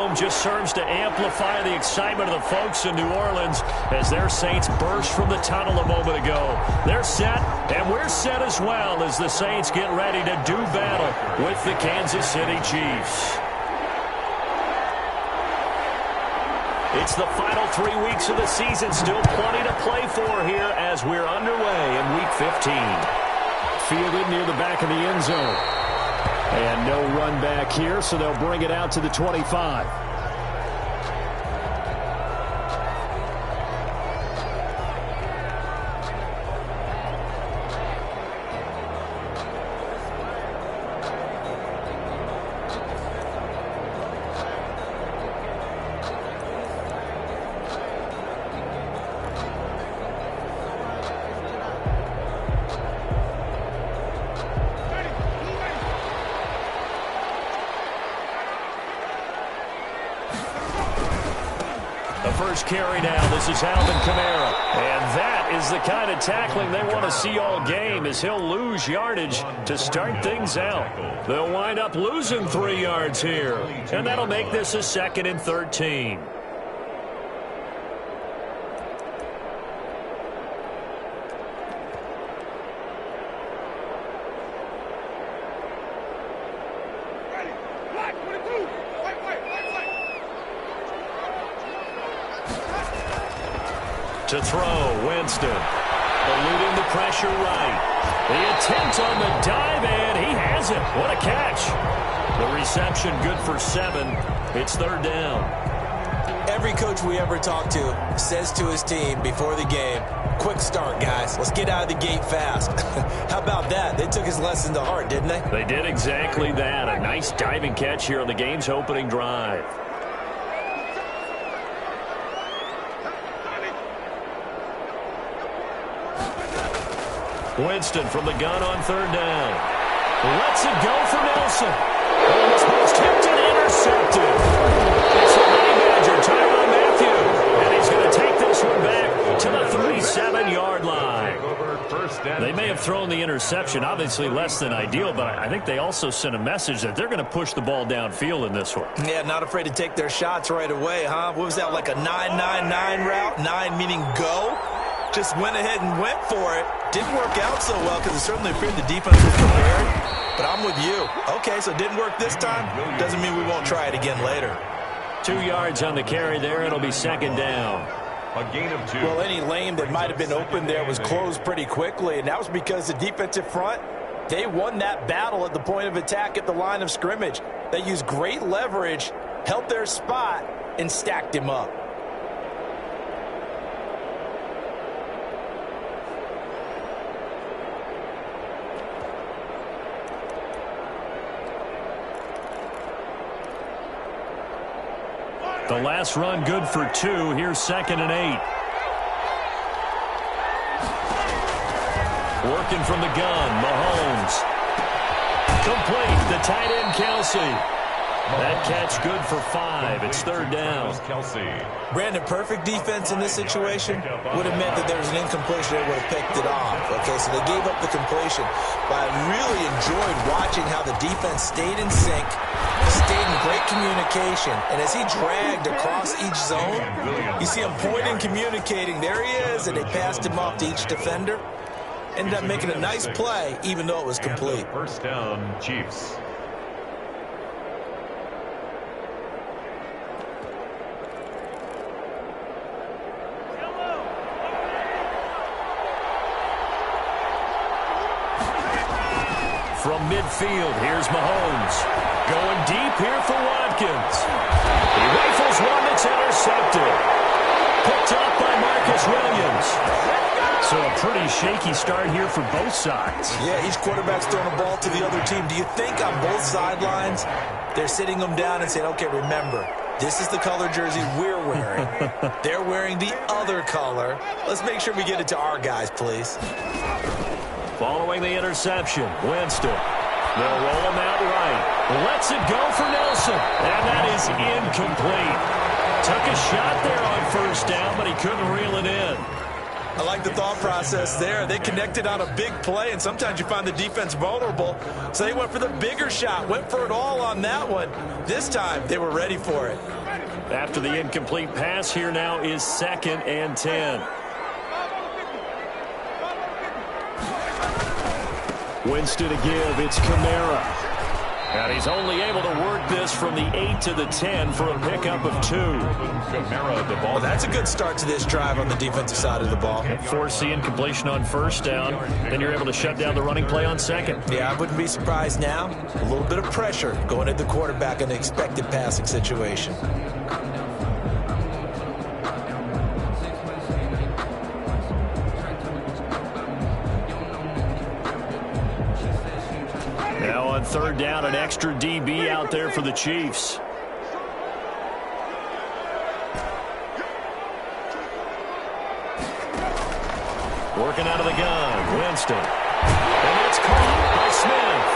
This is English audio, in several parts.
Dome just serves to amplify the excitement of the folks in New Orleans as their Saints burst from the tunnel a moment ago. They're set, and we're set as well as the Saints get ready to do battle with the Kansas City Chiefs. It's the final 3 weeks of the season. Still plenty to play for here as we're underway in Week 15. Fielded near the back of the end zone. And no run back here, so they'll bring it out to the 25. First carry now. This is Alvin Kamara. And that is the kind of tackling they want to see all game as he'll lose yardage to start things out. They'll wind up losing 3 yards here. And that'll make this a 2nd and 13. To throw, Winston, eluding the pressure right. The attempt on the dive, and he has it. What a catch. The reception good for 7. It's 3rd down. Every coach we ever talk to says to his team before the game, quick start, guys. Let's get out of the gate fast. How about that? They took his lesson to heart, didn't they? They did exactly that. A nice diving catch here on the game's opening drive. Winston from the gun on 3rd down. Lets it go for Nelson. Almost tipped and intercepted. It's the Honey Badger, Tyrann Mathieu. And he's going to take this one back to the 37-yard line. They may have thrown the interception, obviously less than ideal, but I think they also sent a message that they're going to push the ball downfield in this one. Yeah, not afraid to take their shots right away, huh? What was that, like a 9-9-9 route? 9 meaning go? Just went ahead and went for it. Didn't work out so well because it certainly appeared the defense was prepared. But I'm with you. Okay, so it didn't work this time. Doesn't mean we won't try it again later. 2 yards on the carry there. It'll be 2nd down. A gain of 2. Well, any lane that might have been open there was closed pretty quickly, and that was because the defensive front, they won that battle at the point of attack at the line of scrimmage. They used great leverage, held their spot, and stacked him up. The last run good for 2. Here's 2nd and 8. Working from the gun, Mahomes. Complete, the tight end, Kelsey. That catch good for 5. It's 3rd down. Brandon, perfect defense in this situation would have meant that there was an incompletion. They would have picked it off. Okay, so they gave up the completion. But I really enjoyed watching how the defense stayed in sync, stayed in great communication. And as he dragged across each zone, you see him pointing, communicating. There he is, and they passed him off to each defender. Ended up making a nice play, even though it was complete. First down, Chiefs. From midfield, here's Mahomes. Going deep here for Watkins. He rifles one that's intercepted. Picked up by Marcus Williams. So a pretty shaky start here for both sides. Yeah, each quarterback's throwing a ball to the other team. Do you think on both sidelines they're sitting them down and saying, okay, remember, this is the color jersey we're wearing. They're wearing the other color. Let's make sure we get it to our guys, please. Following the interception, Winston. They'll roll him out right. Lets it go for Nelson. And that is incomplete. Took a shot there on 1st down, but he couldn't reel it in. I like the thought process there. They connected on a big play, and sometimes you find the defense vulnerable. So they went for the bigger shot, went for it all on that one. This time, they were ready for it. After the incomplete pass, here now is 2nd and 10. Winston to give. It's Kamara. And he's only able to work this from the 8 to the 10 for a pickup of 2. Kamara, the ball. Well, that's a good start to this drive on the defensive side of the ball. Force the incompletion on 1st down. Then you're able to shut down the running play on 2nd. Yeah, I wouldn't be surprised now. A little bit of pressure going at the quarterback in an expected passing situation. Now on 3rd down, an extra DB out there for the Chiefs. Working out of the gun, Winston. And it's caught by Smith.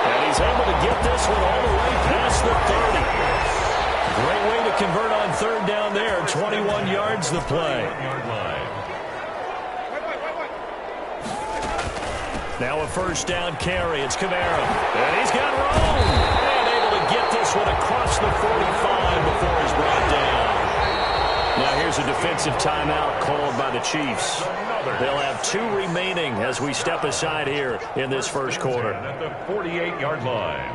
And he's able to get this one all the way past the 30. Great way to convert on 3rd down there. 21 yards the play. Now a 1st down carry. It's Kamara. And he's got room. And able to get this one across the 45 before he's brought down. Now here's a defensive timeout called by the Chiefs. They'll have 2 remaining as we step aside here in this 1st quarter. At the 48-yard line.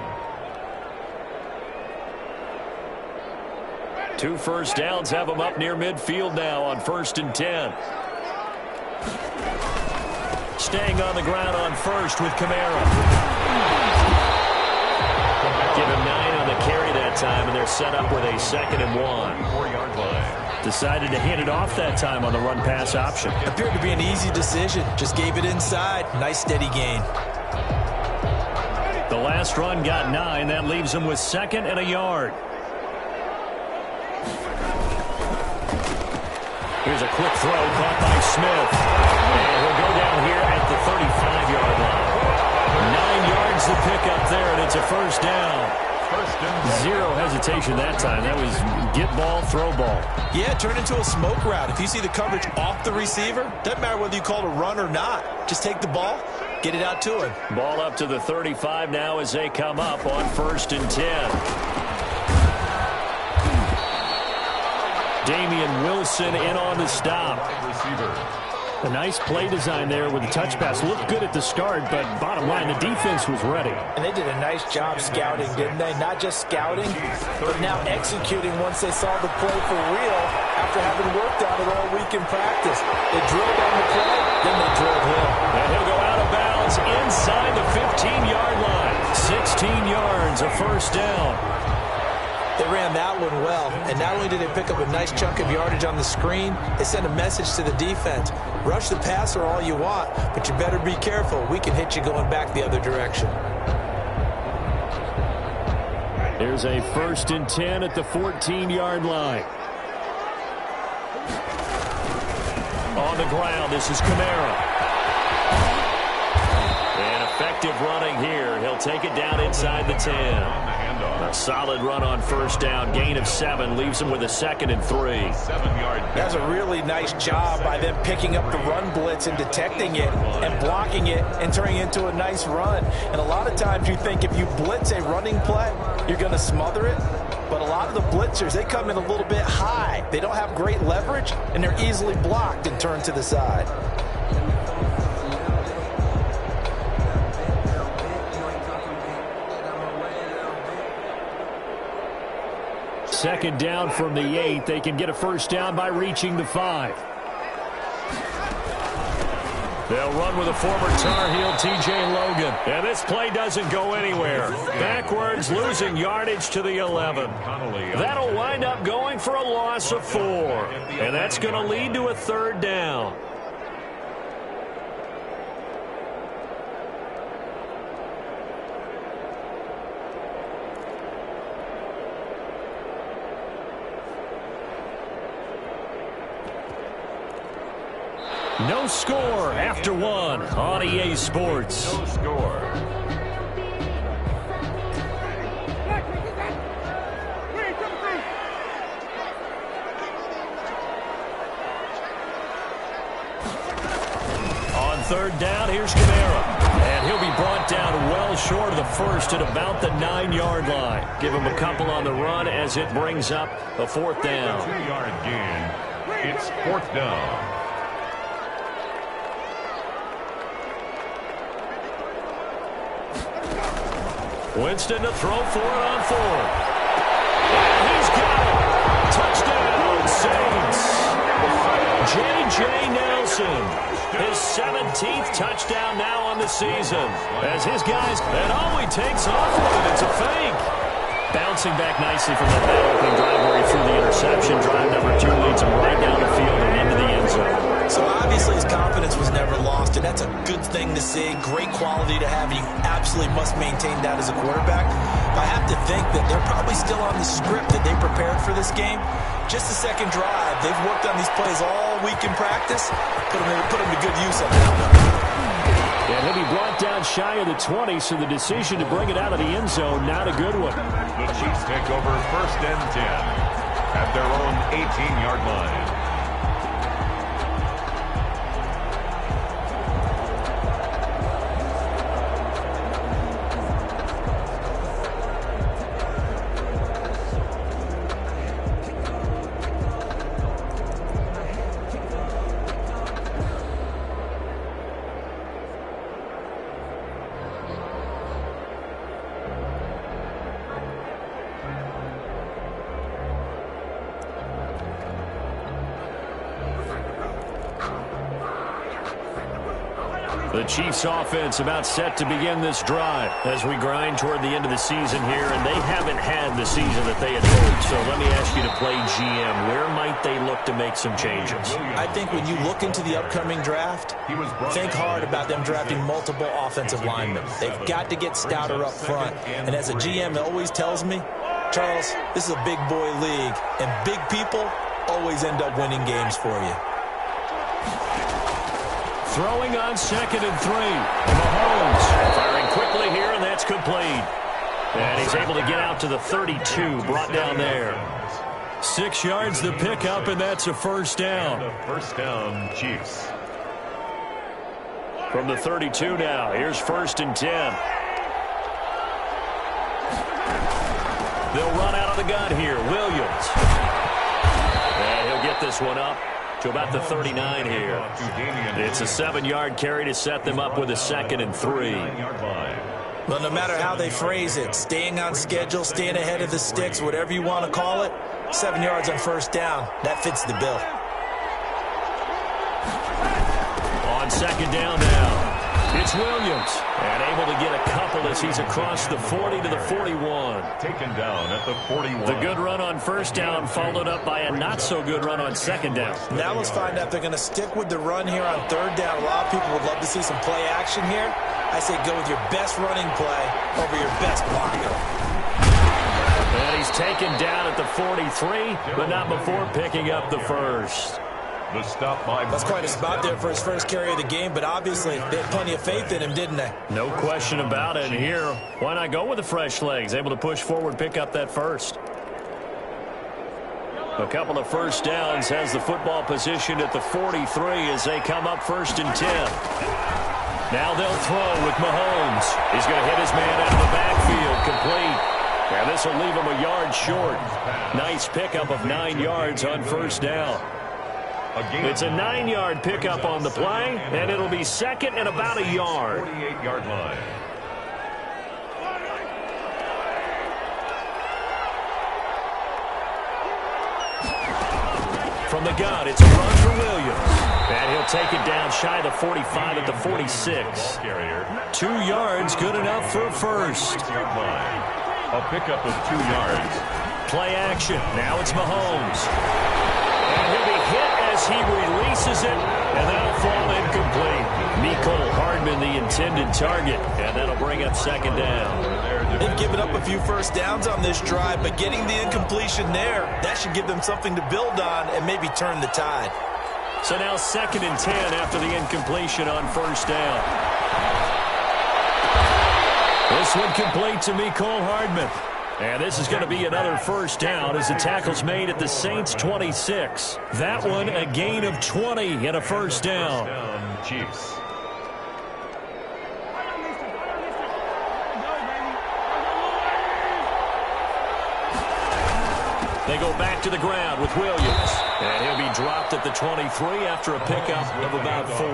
2 first downs have them up near midfield now on 1st and 10. Staying on the ground on 1st with Kamara. Give him 9 on the carry that time, and they're set up with a 2nd and 1. 4-yard line. Decided to hand it off that time on the run-pass option. Appeared to be an easy decision. Just gave it inside. Nice steady gain. The last run got 9. That leaves him with 2nd and a yard. Here's a quick throw caught by Smith. And he'll go down here at the 35-yard line. 9 yards to pick up there, and it's a 1st down. Zero hesitation that time. That was get ball, throw ball. Yeah, turn into a smoke route. If you see the coverage off the receiver, doesn't matter whether you call it a run or not. Just take the ball, get it out to him. Ball up to the 35 now as they come up on 1st and 10. Damian Wilson in on the stop. Receiver. A nice play design there with the touch pass. Looked good at the start, but bottom line, the defense was ready. And they did a nice job scouting, didn't they? Not just scouting, but now executing once they saw the play for real after having worked on it all week in practice. They drilled on the play, then they drilled him. And he'll go out of bounds inside the 15-yard line. 16 yards, a 1st down. They ran that one well, and not only did they pick up a nice chunk of yardage on the screen, they sent a message to the defense. Rush the passer all you want, but you better be careful. We can hit you going back the other direction. Here's a 1st and 10 at the 14-yard line. On the ground, this is Kamara. And effective running here. He'll take it down inside the 10. A solid run on 1st down. Gain of 7 leaves him with a 2nd and 3. 7-yard. That's a really nice job by them picking up the run blitz and detecting it and blocking it and turning it into a nice run. And a lot of times you think if you blitz a running play, you're going to smother it. But a lot of the blitzers, they come in a little bit high. They don't have great leverage, and they're easily blocked and turned to the side. Second down from the 8. They can get a 1st down by reaching the 5. They'll run with a former Tar Heel, T.J. Logan. And this play doesn't go anywhere. Backwards, losing yardage to the 11. That'll wind up going for a loss of 4. And that's going to lead to a 3rd down. No score after 1 on EA Sports. No score. third down. Here's Kamara. And he'll be brought down well short of the first at about the 9-yard line. Give him a couple on the run as it brings up a fourth down. 2-yard gain. It's fourth down. Winston to throw for it on fourth. And he's got it. Touchdown, Saints. J.J. Nelson, his 17th touchdown now on the season. As his guys, and all he takes off with it, it's a fake. Bouncing back nicely from that opening drive where he threw the interception. Drive number 2 leads him right down the field and into the end zone. So obviously his confidence was never lost, and that's a good thing to see. Great quality to have, and you absolutely must maintain that as a quarterback. I have to think that they're probably still on the script that they prepared for this game. Just the second drive. They've worked on these plays all week in practice. Put them to good use on that one. And he'll be brought down shy of the 20, so the decision to bring it out of the end zone, not a good one. The Chiefs take over first and 10 at their own 18-yard line. The Chiefs offense about set to begin this drive as we grind toward the end of the season here, and they haven't had the season that they had hoped. So let me ask you to play GM. Where might they look to make some changes? I think when you look into the upcoming draft, think hard about them drafting multiple offensive linemen. They've got to get stouter up front. And as a GM always tells me, Charles, this is a big boy league, and big people always end up winning games for you. Throwing on 2nd and 3. Mahomes firing quickly here, and that's complete. And he's able to get out to the 32, brought down there. 6 yards the pickup, and that's a first down. First down, Chiefs. From the 32 now, here's 1st and 10. They'll run out of the gun here. Williams. And he'll get this one up to about the 39 here. It's a 7-yard carry to set them up with a 2nd and 3. Well, no matter how they phrase it, staying on schedule, staying ahead of the sticks, whatever you want to call it, 7 yards on first down, that fits the bill. On 2nd down now, it's Williams. And able to get a couple as he's across the 40 to the 41. Taken down at the 41. The good run on first down followed up by a not-so-good run on 2nd down. Now let's find out if they're going to stick with the run here on 3rd down. A lot of people would love to see some play action here. I say go with your best running play over your best blocker. And he's taken down at the 43, but not before picking up the first. The stop by. That's quite a spot there for his first carry of the game, but obviously they had plenty of faith in him, didn't they? No question about it. And here, why not go with the fresh legs? Able to push forward, pick up that first. A couple of first downs, has the football position at the 43 as they come up 1st and 10. Now they'll throw with Mahomes. He's going to hit his man out of the backfield, complete. And this will leave him a yard short. Nice pickup of 9 yards on first down. It's a 9-yard pickup on the play, and it'll be 2nd and about a yard. 48-yard line. From the gun, it's a run for Williams. And he'll take it down shy of the 45 at the 46. 2 yards, good enough for a first. A pickup of 2 yards. Play action. Now it's Mahomes. And he'll be hit as he releases it, and that'll fall incomplete. Mecole Hardman, the intended target, and that'll bring up 2nd down. They've given up a few first downs on this drive, but getting the incompletion there, that should give them something to build on and maybe turn the tide. So now 2nd and 10 after the incompletion on first down. This one complete to Mecole Hardman. And this is going to be another first down as the tackle's made at the Saints' 26. That one a gain of 20 and a first down. Chiefs. They go back to the ground with Williams. And he'll be dropped at the 23 after a pickup of about 4.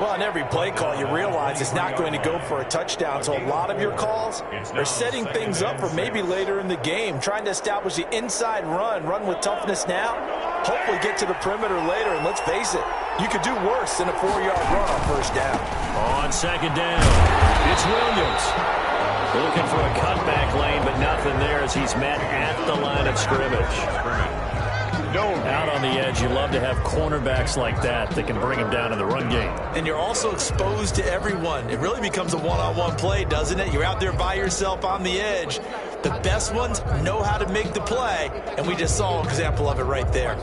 Well, on every play call, you realize it's not going to go for a touchdown. So a lot of your calls are setting things up for maybe later in the game, trying to establish the inside run with toughness now, hopefully get to the perimeter later. And let's face it, you could do worse than a 4-yard run on first down. On second down, it's Williams. Looking for a cutback lane, but nothing there as he's met at the line of scrimmage. Out on the edge, you love to have cornerbacks like that can bring him down in the run game. And you're also exposed to everyone. It really becomes a one-on-one play, doesn't it? You're out there by yourself on the edge. The best ones know how to make the play, and we just saw an example of it right there.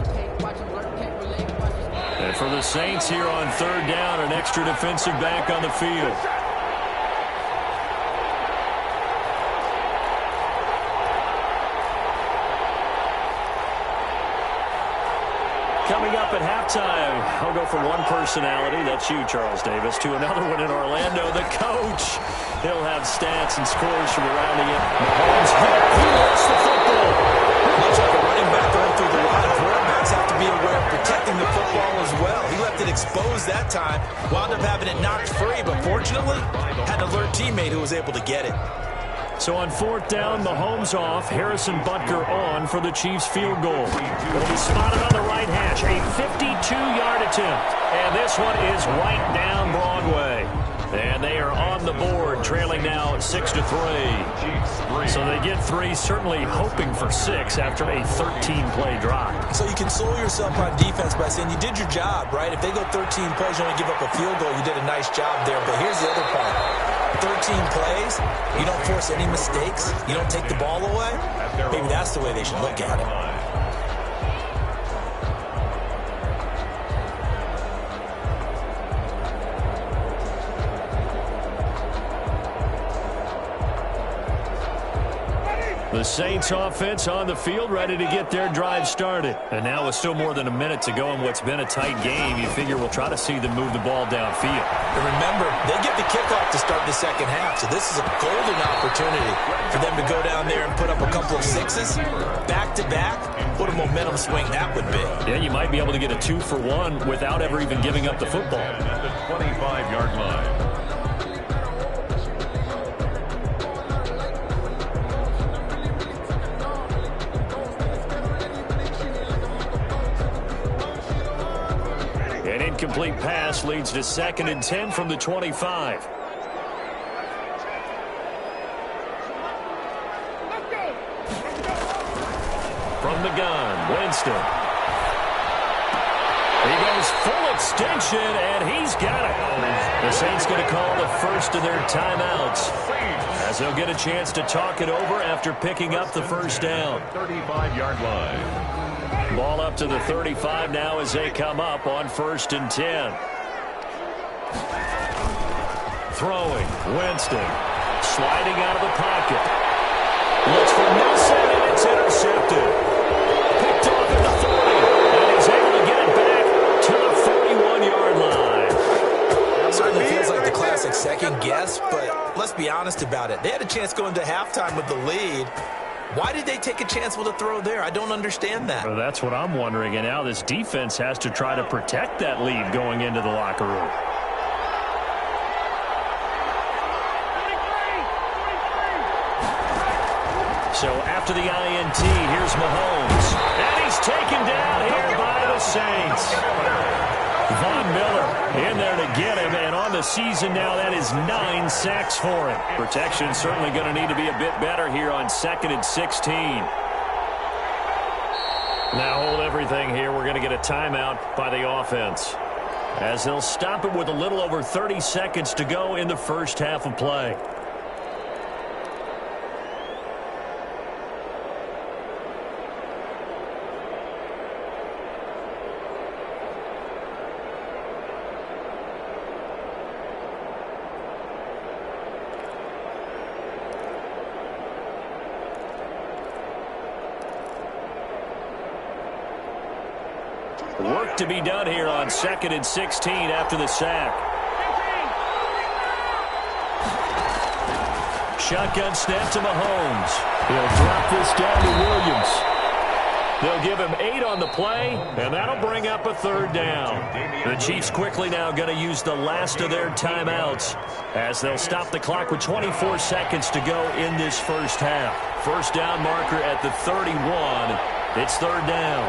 And for the Saints here on third down, an extra defensive back on the field. Coming up at halftime, I'll go from one personality, that's you, Charles Davis, to another one in Orlando, the coach. He'll have stats and scores from around the end. Mahomes hit. He lost the football. Much like a running back going through the line, quarterbacks have to be aware of protecting the football as well. He left it exposed that time, wound up having it knocked free, but fortunately, had an alert teammate who was able to get it. So on fourth down, Mahomes off, Harrison Butker on for the Chiefs field goal. Will be spotted on the right hash, a 52-yard attempt. And this one is right down Broadway. And they are on the board, trailing now 6-3. So they get 3, certainly hoping for 6 after a 13-play drive. So you console yourself on defense by saying you did your job, right? If they go 13 plays, you only give up a field goal, you did a nice job there. But here's the other part. 13 plays, you don't force any mistakes, you don't take the ball away. Maybe that's the way they should look at it. The Saints offense on the field, ready to get their drive started. And now with still more than a minute to go in what's been a tight game, you figure we'll try to see them move the ball downfield. And remember, they get the kickoff to start the second half, so this is a golden opportunity for them to go down there and put up a couple of 6s back-to-back. What a momentum swing that would be. Yeah, you might be able to get a 2-for-1 without ever even giving up the football. At the 25-yard line. An incomplete pass leads to 2nd and 10 from the 25. From the gun, Winston. He goes full extension, and he's got it. The Saints going to call the first of their timeouts, as they'll get a chance to talk it over after picking up the first down. 35-yard line. Ball up to the 35 now as they come up on 1st and 10. Throwing, Winston. Sliding out of the pocket. Looks for Nelson, and it's intercepted. Picked off at the 40, and he's able to get it back to the 41-yard line. Certainly feels like the classic second guess, but let's be honest about it. They had a chance going to halftime with the lead. Why did they take a chance with a throw there? I don't understand that. Well, that's what I'm wondering. And now this defense has to try to protect that lead going into the locker room. So after the INT, here's Mahomes. And he's taken down here by the Saints. Von Miller in there to get him, and on the season now, that is 9 sacks for him. Protection certainly going to need to be a bit better here on 2nd and 16. Now hold everything here. We're going to get a timeout by the offense, as they'll stop it with a little over 30 seconds to go in the first half of play. Work to be done here on 2nd and 16 after the sack. shotgun snap to Mahomes. He'll drop this down to Williams. They'll give him 8 on the play, and that'll bring up a 3rd down. The Chiefs quickly now going to use the last of their timeouts as they'll stop the clock with 24 seconds to go in this first half. First down marker at the 31. It's 3rd down.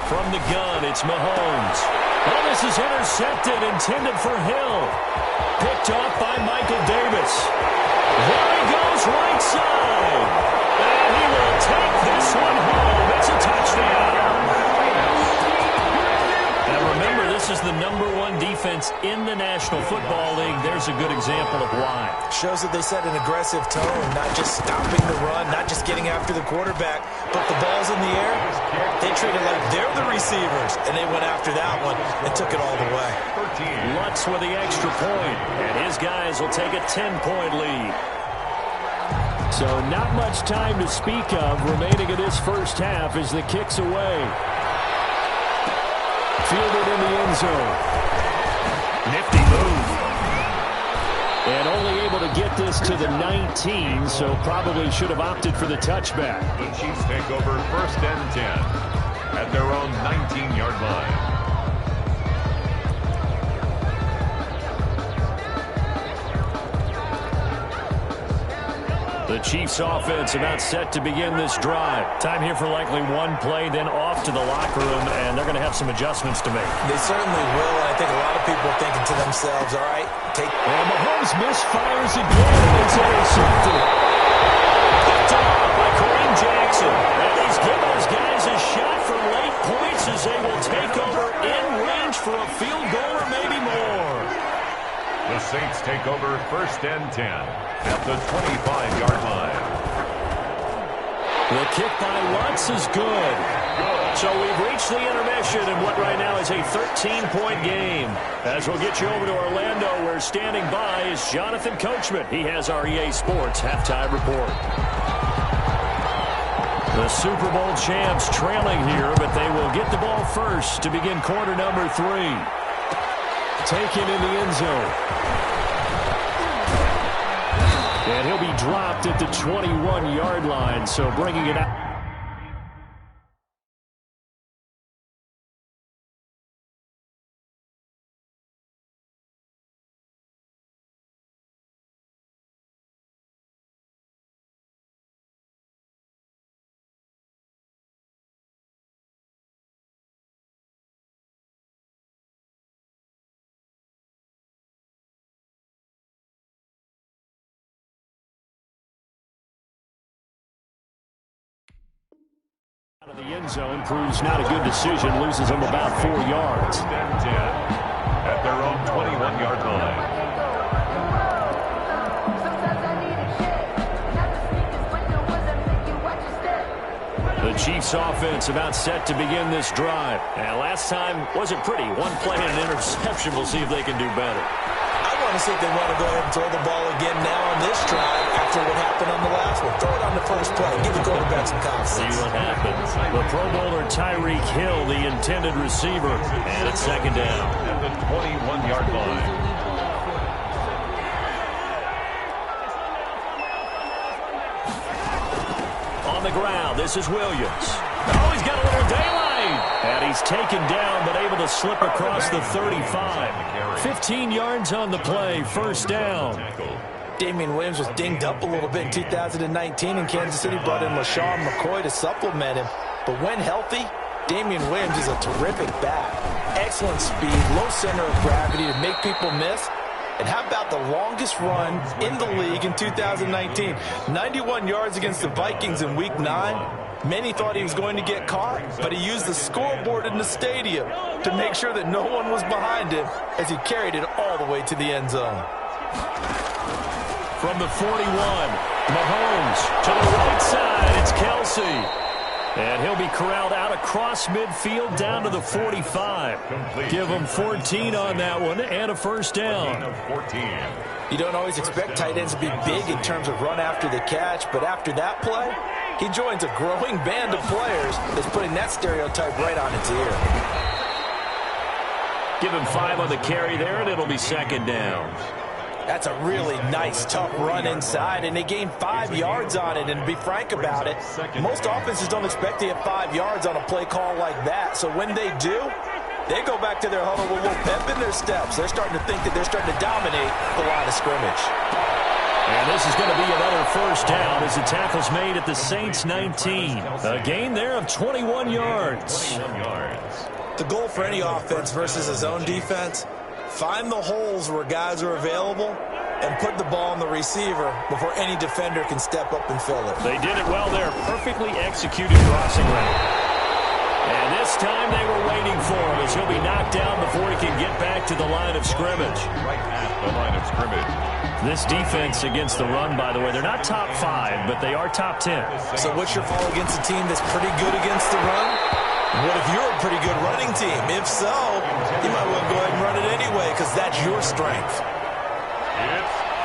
From the gun, it's Mahomes. Well, this is intercepted, intended for Hill. Picked off by Michael Davis. There he goes, right side. And he will take this one home. It's a touchdown. Now remember, this is the #1 defense in the National Football League. There's a good example of why. Shows that they set an aggressive tone, not just stopping the run, not just getting after the quarterback, but the ball's in the air. They treat it like they're the receivers, and they went after that one and took it all the way. Lutz with the extra point, and his guys will take a 10-point lead. So not much time to speak of remaining in this first half as the kick's away. Fielded in the end zone. Nifty move. And only able to get this to the 19, so probably should have opted for the touchback. The Chiefs take over 1st and 10 at their own 19-yard line. The Chiefs offense about set to begin this drive. Time here for likely one play, then off to the locker room, and they're going to have some adjustments to make. They certainly will, and I think a lot of people are thinking to themselves, all right, take... And Mahomes misfires again, and it's intercepted. Picked off by Kareem Jackson. And he's giving his guys a shot for late points as they will take over in range for a field goal or maybe more. The Saints take over 1st and 10 at the 25-yard line. The kick by Lutz is good. So we've reached the intermission in what right now is a 13-point game. As we'll get you over to Orlando, where standing by is Jonathan Coachman. He has our EA Sports halftime report. The Super Bowl champs trailing here, but they will get the ball first to begin quarter number 3. Taken in the end zone. And he'll be dropped at the 21-yard line, so bringing it out. Out of the end zone proves not a good decision. Loses him about 4 yards. 1st and 10 at their own 21-yard line. The Chiefs offense about set to begin this drive. And last time wasn't pretty. One play and an interception. We'll see if they can do better. I want to see if they want to go ahead and throw the ball again now on this drive after what happened on the last one. Throw it on the first play. Give the quarterback some confidence. See what happens. The Pro Bowler Tyreek Hill, the intended receiver. And it's 2nd down. At the 21-yard line. On the ground, this is Williams. Oh, he's got a little daylight. And he's taken down, but able to slip across the 35. 15 yards on the play, 1st down. Damian Williams was dinged up a little bit in 2019, and Kansas City brought in LaShawn McCoy to supplement him. But when healthy, Damian Williams is a terrific back. Excellent speed, low center of gravity to make people miss. And how about the longest run in the league in 2019? 91 yards against the Vikings in Week 9. Many thought he was going to get caught, but he used the scoreboard in the stadium to make sure that no one was behind him as he carried it all the way to the end zone. From the 41, Mahomes to the right side. It's Kelsey. And he'll be corralled out across midfield down to the 45. Give him 14 on that one and a 1st down. 14. You don't always expect tight ends to be big in terms of run after the catch, but after that play, he joins a growing band of players that's putting that stereotype right on its ear. Give him 5 on the carry there, and it'll be 2nd down. That's a really nice, tough run inside, and they gained 5 yards on it. And to be frank about it, most offenses don't expect to get 5 yards on a play call like that. So when they do, they go back to their huddle with a little pep in their steps. They're starting to think that they're starting to dominate the line of scrimmage. And this is going to be another first down as the tackle's made at the Saints 19. A gain there of 21 yards. The goal for any offense versus a zone defense, find the holes where guys are available and put the ball on the receiver before any defender can step up and fill it. They did it well there. Perfectly executed crossing route. And this time they were waiting for him as he'll be knocked down before he can get back to the line of scrimmage. Right at the line of scrimmage. This defense against the run, by the way, they're not top 5, but they are top 10. So what's your call against a team that's pretty good against the run? What if you're a pretty good running team? If so, you might well go ahead and run it anyway because that's your strength.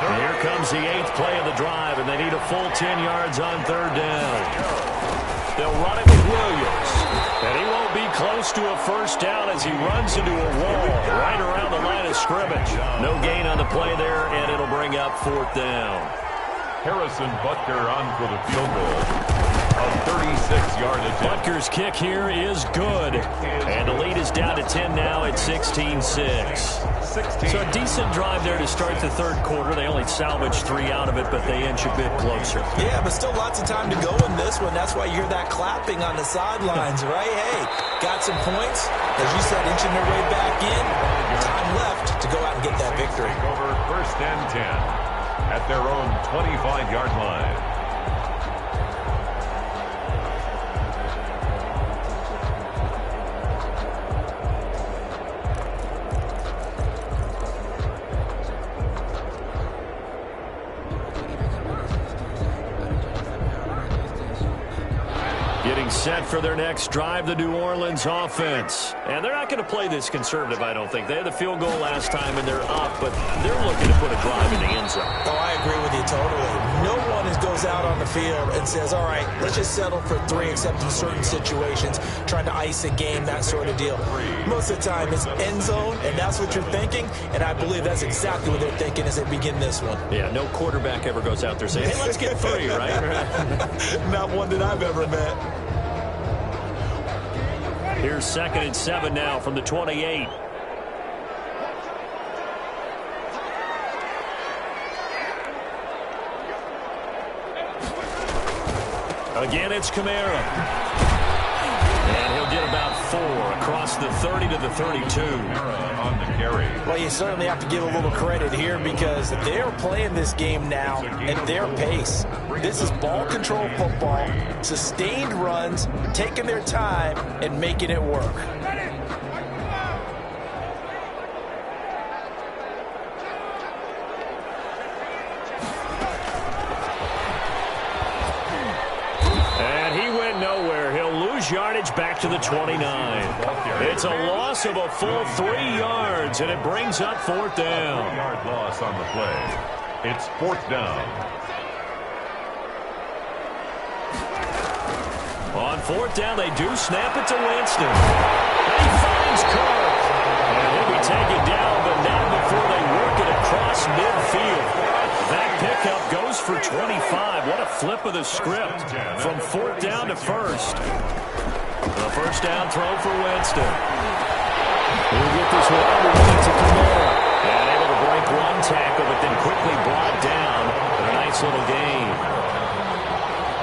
Here comes the 8th play of the drive, and they need a full 10 yards on 3rd down. They'll run it with Williams, and he won't be close to a first down as he runs into a wall right around the line of scrimmage. No gain on the play there, and it'll bring up 4th down. Harrison Butker on for the field goal. A 36-yard attempt. Butker's kick here is good. And the lead is down to 10 now at 16-6. So a decent drive there to start the 3rd quarter. They only salvaged 3 out of it, but they inch a bit closer. Yeah, but still lots of time to go in this one. That's why you hear that clapping on the sidelines, right? Hey, got some points. As you said, inching their way back in. Time left to go out and get that victory. Over 1st and 10 at their own 25-yard line. Getting set for their next drive, the New Orleans offense. And they're not going to play this conservative, I don't think. They had the field goal last time, and they're up, but they're looking to put a drive in the end zone. Oh, I agree with you totally. No one goes out on the field and says, all right, let's just settle for 3, except in certain situations, trying to ice a game, that sort of deal. Most of the time, it's end zone, and that's what you're thinking, and I believe that's exactly what they're thinking as they begin this one. Yeah, no quarterback ever goes out there saying, hey, let's get 3, right? Not one that I've ever met. Here's 2nd and 7 now from the 28. Again, it's Kamara. And he'll get about 4 across the 30 to the 32. On the carry. Well, you certainly have to give a little credit here because they're playing this game now at their pace. This is ball control football, sustained runs, taking their time, and making it work. Yardage back to the 29. It's a loss of a full 3 yards, and it brings up 4th down. 3-yard loss on the play. It's 4th down. On 4th down, they do snap it to Winston. And he finds Kirk. And he'll be taken down, but not before they work it across midfield. That pickup goes for 25. What a flip of the script from 4th down to 1st. The first down throw for Winston. He'll get this one underneath to Kamara. And able to break 1 tackle, but then quickly brought down. And a nice little gain.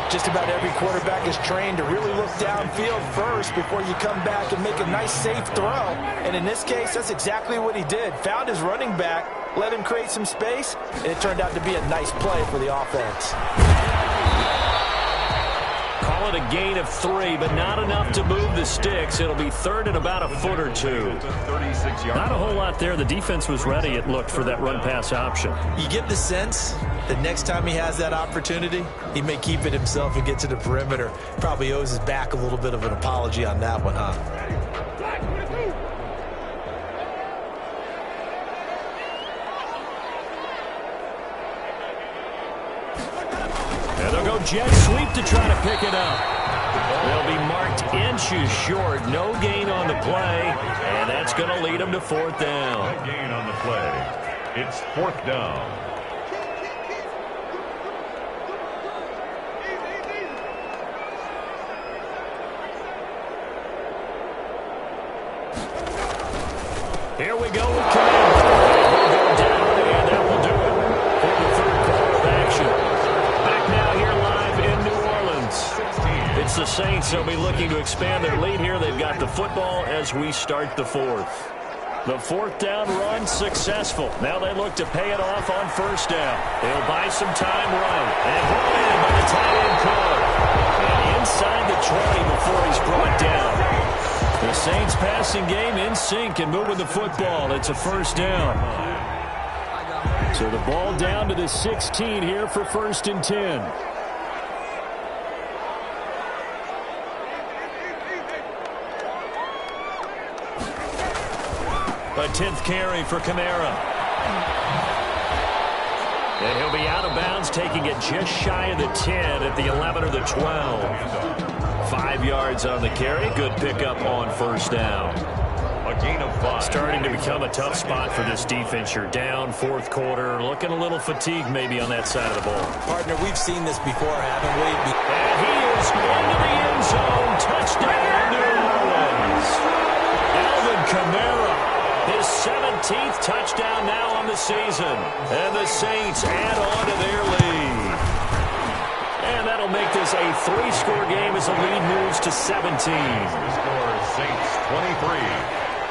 Just about every quarterback is trained to really look downfield first before you come back and make a nice, safe throw. And in this case, that's exactly what he did. Found his running back, let him create some space, and it turned out to be a nice play for the offense. Call it a gain of 3, but not enough to move the sticks. It'll be 3rd and about a foot or 2. Not a whole lot there. The defense was ready, it looked, for that run-pass option. You get the sense that next time he has that opportunity, he may keep it himself and get to the perimeter. Probably owes his back a little bit of an apology on that one, huh? And they'll go jet sweep to try to pick it up. They'll be marked inches short. No gain on the play, and that's going to lead them to 4th down. Gain on the play. It's 4th down. Here we go with Wkaleb. He'll go down, and that will do it for the third quarter of action. Back now here live in New Orleans. It's the Saints. They'll be looking to expand their lead here. They've got the football as we start the fourth. The 4th down run successful. Now they look to pay it off on 1st down. They'll buy some time right. And brought in by the tight end Cook. And inside the 20 before he's brought down. The Saints passing game in sync and moving the football. It's a 1st down. So the ball down to the 16 here for 1st and 10. A 10th carry for Kamara. And he'll be out of bounds, taking it just shy of the 10 at the 11 or the 12. 5 yards on the carry. Good pickup on 1st down. A gain of 5. Starting to become a tough spot for this defense. You're down 4th quarter. Looking a little fatigued maybe on that side of the ball. Partner, we've seen this before, haven't we? And he is into the end zone. Touchdown, New Orleans. Alvin Kamara. His 17th touchdown now on the season. And the Saints add on to their lead. And that'll make this a 3-score game as the lead moves to 17. Score Saints 23,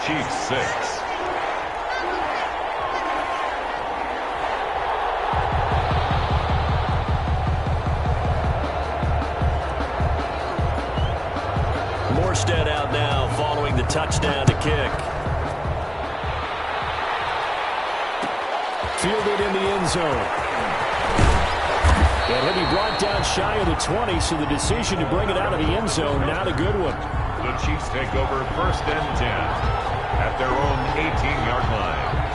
Chiefs 6. Morstead out now following the touchdown to kick. Fielded in the end zone. And he'll be brought down shy of the 20, so the decision to bring it out of the end zone, not a good one. The Chiefs take over 1st and 10 at their own 18-yard line.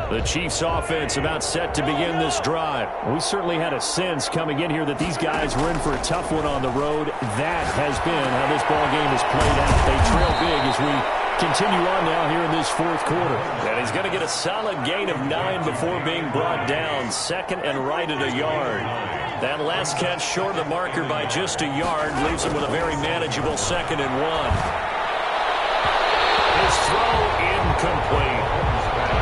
The Chiefs offense about set to begin this drive. We certainly had a sense coming in here that these guys were in for a tough one on the road. That has been how this ball game has played out. They trail big as we continue on now here in this 4th quarter. And he's going to get a solid gain of 9 before being brought down. 2nd and right at a yard. That last catch short of the marker by just a yard leaves him with a very manageable 2nd and 1. His throw incomplete.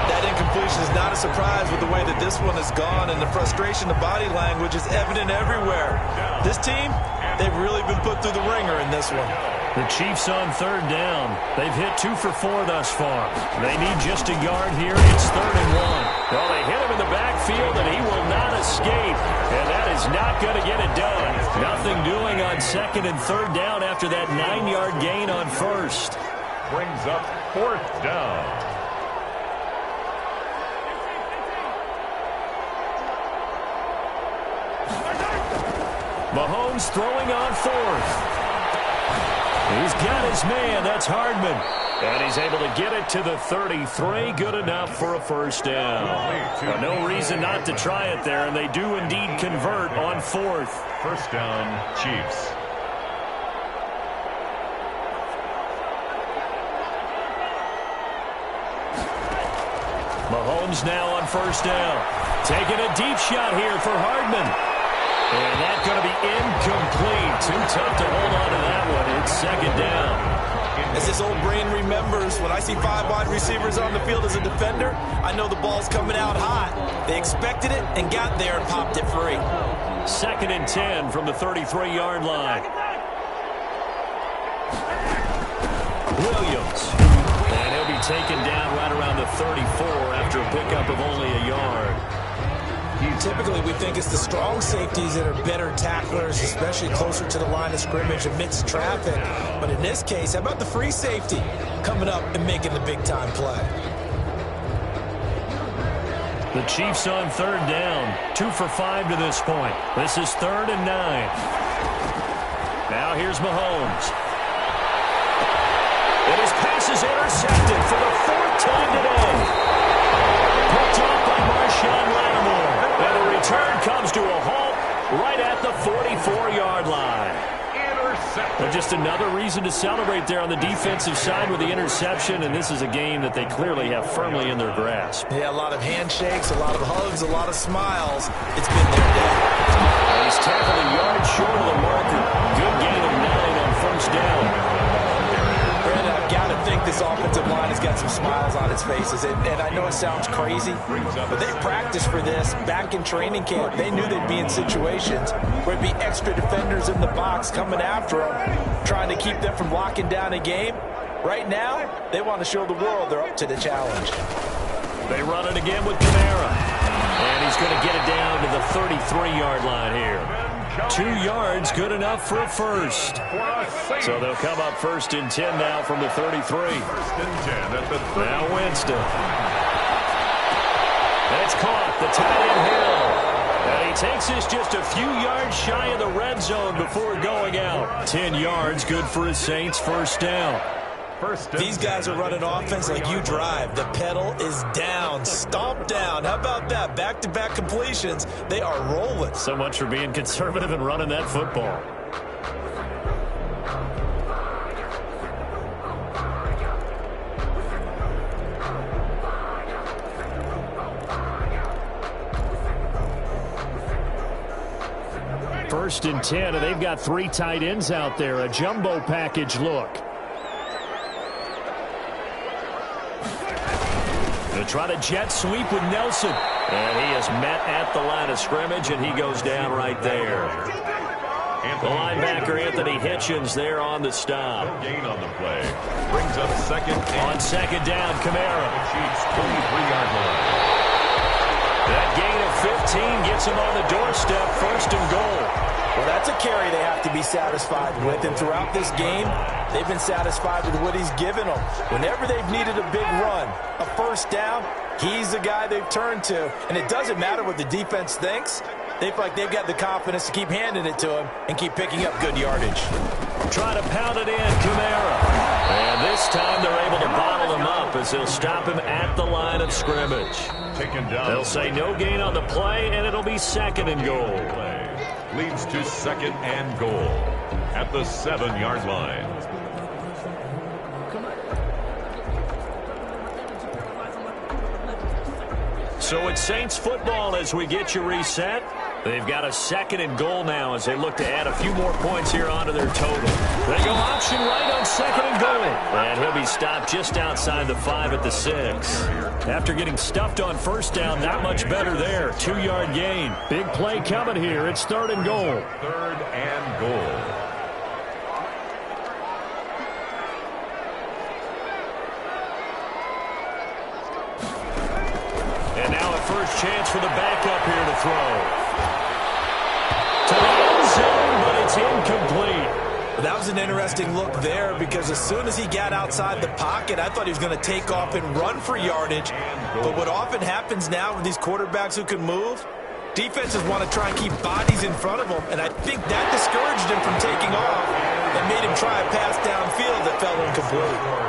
That incompletion is not a surprise with the way that this one has gone, and the frustration, the body language is evident everywhere. This team, they've really been put through the ringer in this one. The Chiefs on 3rd down. They've hit 2 for 4 thus far. They need just a yard here. It's 3rd and 1. Well, they hit him in the backfield, and he will not escape. And that is not going to get it done. Nothing doing on 2nd and 3rd down after that 9-yard gain on 1st. Brings up 4th down. Mahomes throwing on 4th. He's got his man. That's Hardman. And he's able to get it to the 33. Good enough for a 1st down. Well, no reason not to try it there, and they do indeed convert on 4th. 1st down, Chiefs. Mahomes now on 1st down. Taking a deep shot here for Hardman. And that's going to be incomplete. Too tough to hold on to that one. It's 2nd down. As this old brain remembers, when I see 5 wide receivers on the field as a defender, I know the ball's coming out hot. They expected it and got there and popped it free. 2nd and 10 from the 33-yard line. Williams. And he'll be taken down right around the 34 after a pickup of only a yard. Typically, we think it's the strong safeties that are better tacklers, especially closer to the line of scrimmage amidst traffic. But in this case, how about the free safety coming up and making the big-time play? The Chiefs on 3rd down. 2 for 5 to this point. This is 3rd and 9. Now here's Mahomes. And his pass is intercepted for the 4th time today. Picked off by Marshawn Lattimore. And the return comes Well, just another reason to celebrate there on the defensive side with the interception, and this is a game that they clearly have firmly in their grasp. Yeah, a lot of handshakes, a lot of hugs, a lot of smiles. It's been their day. He's tackled a yard short of the marker. Good gain of 9 on first down. Brandon, I've got to think this offensive line has got some smiles on its faces. And I know it sounds crazy, but they practiced for this back in training camp. They knew they'd be in situations where it'd be extra defenders in the box coming after them, trying to keep them from locking down a game. Right now, they want to show the world they're up to the challenge. They run it again with Kamara. And he's going to get it down to the 33-yard line here. 2 yards, good enough for a first. So they'll come up 1st and 10 now from the 33. Now Winston. That's caught. The tight end Hill. And he takes this just a few yards shy of the red zone before going out. 10 yards, good for his Saints, first down. These guys are running offense like you drive. The pedal is down, stomp down. How about that? Back-to-back completions. They are rolling. So much for being conservative and running that football. First and 10, and they've got 3 tight ends out there. A jumbo package look. They'll try to jet sweep with Nelson. And he is met at the line of scrimmage, and he goes down right there. The linebacker, Anthony Hitchens, there on the stop. Gain on the play. Brings up second. On second down, Kamara. Chiefs 23-yard line. That gain of 15 gets him on the doorstep, 1st and goal. Well, that's a carry they have to be satisfied with. And throughout this game, they've been satisfied with what he's given them. Whenever they've needed a big run, a first down, he's the guy they've turned to. And it doesn't matter what the defense thinks. They feel like they've got the confidence to keep handing it to him and keep picking up good yardage. Try to pound it in, Kamara. And this time they're able to bottle him up as they'll stop him at the line of scrimmage. Taken down. They'll say no gain on the play, and it'll be 2nd and goal. Leads to 2nd and goal at the 7-yard line. So it's Saints football as we get you reset. They've got a 2nd and goal now as they look to add a few more points here onto their total. They go option right on 2nd and goal. And he'll be stopped just outside the 5 at the 6. After getting stuffed on first down, not much better there. 2-yard gain. Big play coming here. It's 3rd and goal. 3rd and goal. And now a first chance for the backup here to throw. To the end zone, but it's incomplete. That was an interesting look there because as soon as he got outside the pocket, I thought he was going to take off and run for yardage. But what often happens now with these quarterbacks who can move, defenses want to try and keep bodies in front of them, and I think that discouraged him from taking off and made him try a pass downfield that fell incomplete.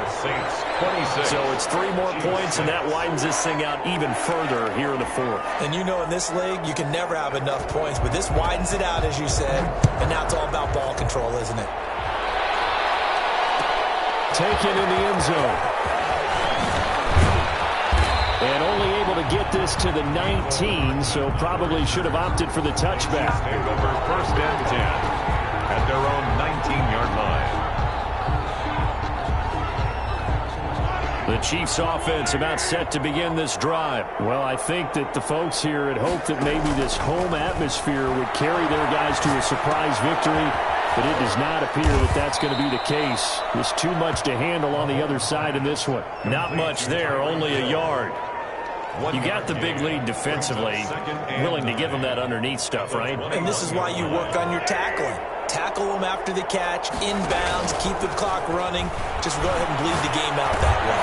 So it's 3 more points, and that widens this thing out even further here in the 4th. And you know in this league, you can never have enough points, but this widens it out, as you said, and now it's all about ball control, isn't it? Taken in the end zone. And only able to get this to the 19, so probably should have opted for the touchback. Take over 1st and 10 at their own 19-yard line. The Chiefs offense about set to begin this drive. Well, I think that the folks here had hoped that maybe this home atmosphere would carry their guys to a surprise victory, but it does not appear that that's going to be the case. There's too much to handle on the other side in this one. Not much there, only a yard. You got the big lead defensively, willing to give them that underneath stuff, right? And this is why you work on your tackling. Tackle them after the catch, inbounds, keep the clock running. Just go ahead and bleed the game out that way.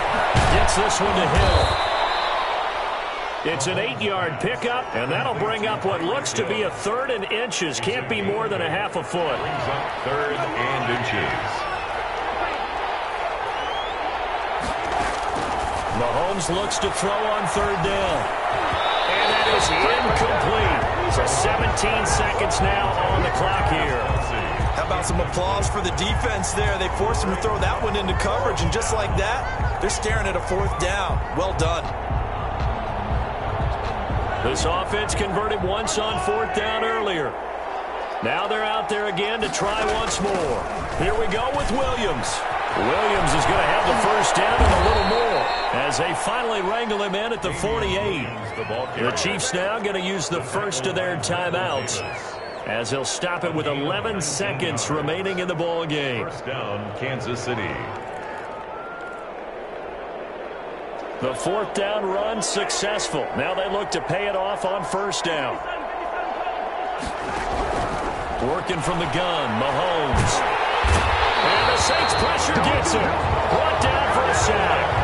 Gets this one to Hill. It's an 8-yard pickup, and that'll bring up what looks to be a 3rd and inches. Can't be more than a half a foot. Brings up 3rd and inches. Mahomes looks to throw on 3rd down. And that is incomplete. So 17 seconds now on the clock here. How about some applause for the defense there? They forced him to throw that one into coverage, and just like that, they're staring at a 4th down. Well done. This offense converted once on 4th down earlier. Now they're out there again to try once more. Here we go with Williams. Williams is going to have the 1st down and a little more as they finally wrangle him in at the 48. The Chiefs now going to use the first of their timeouts as they'll stop it with 11 seconds remaining in the ball game. 1st down, Kansas City. The 4th down run successful. Now they look to pay it off on 1st down. Working from the gun, Mahomes. And the Saints pressure gets him. Brought down for a sack.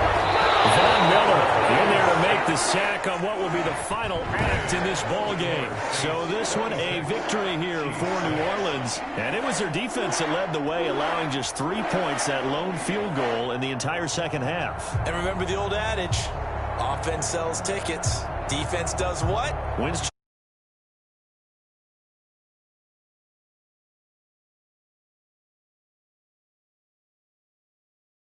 Von Miller in there to make the sack on what will be the final act in this ball game. So this one a victory here for New Orleans. And it was their defense that led the way, allowing just 3 points, that lone field goal in the entire second half. And remember the old adage, offense sells tickets. Defense does what? Wins.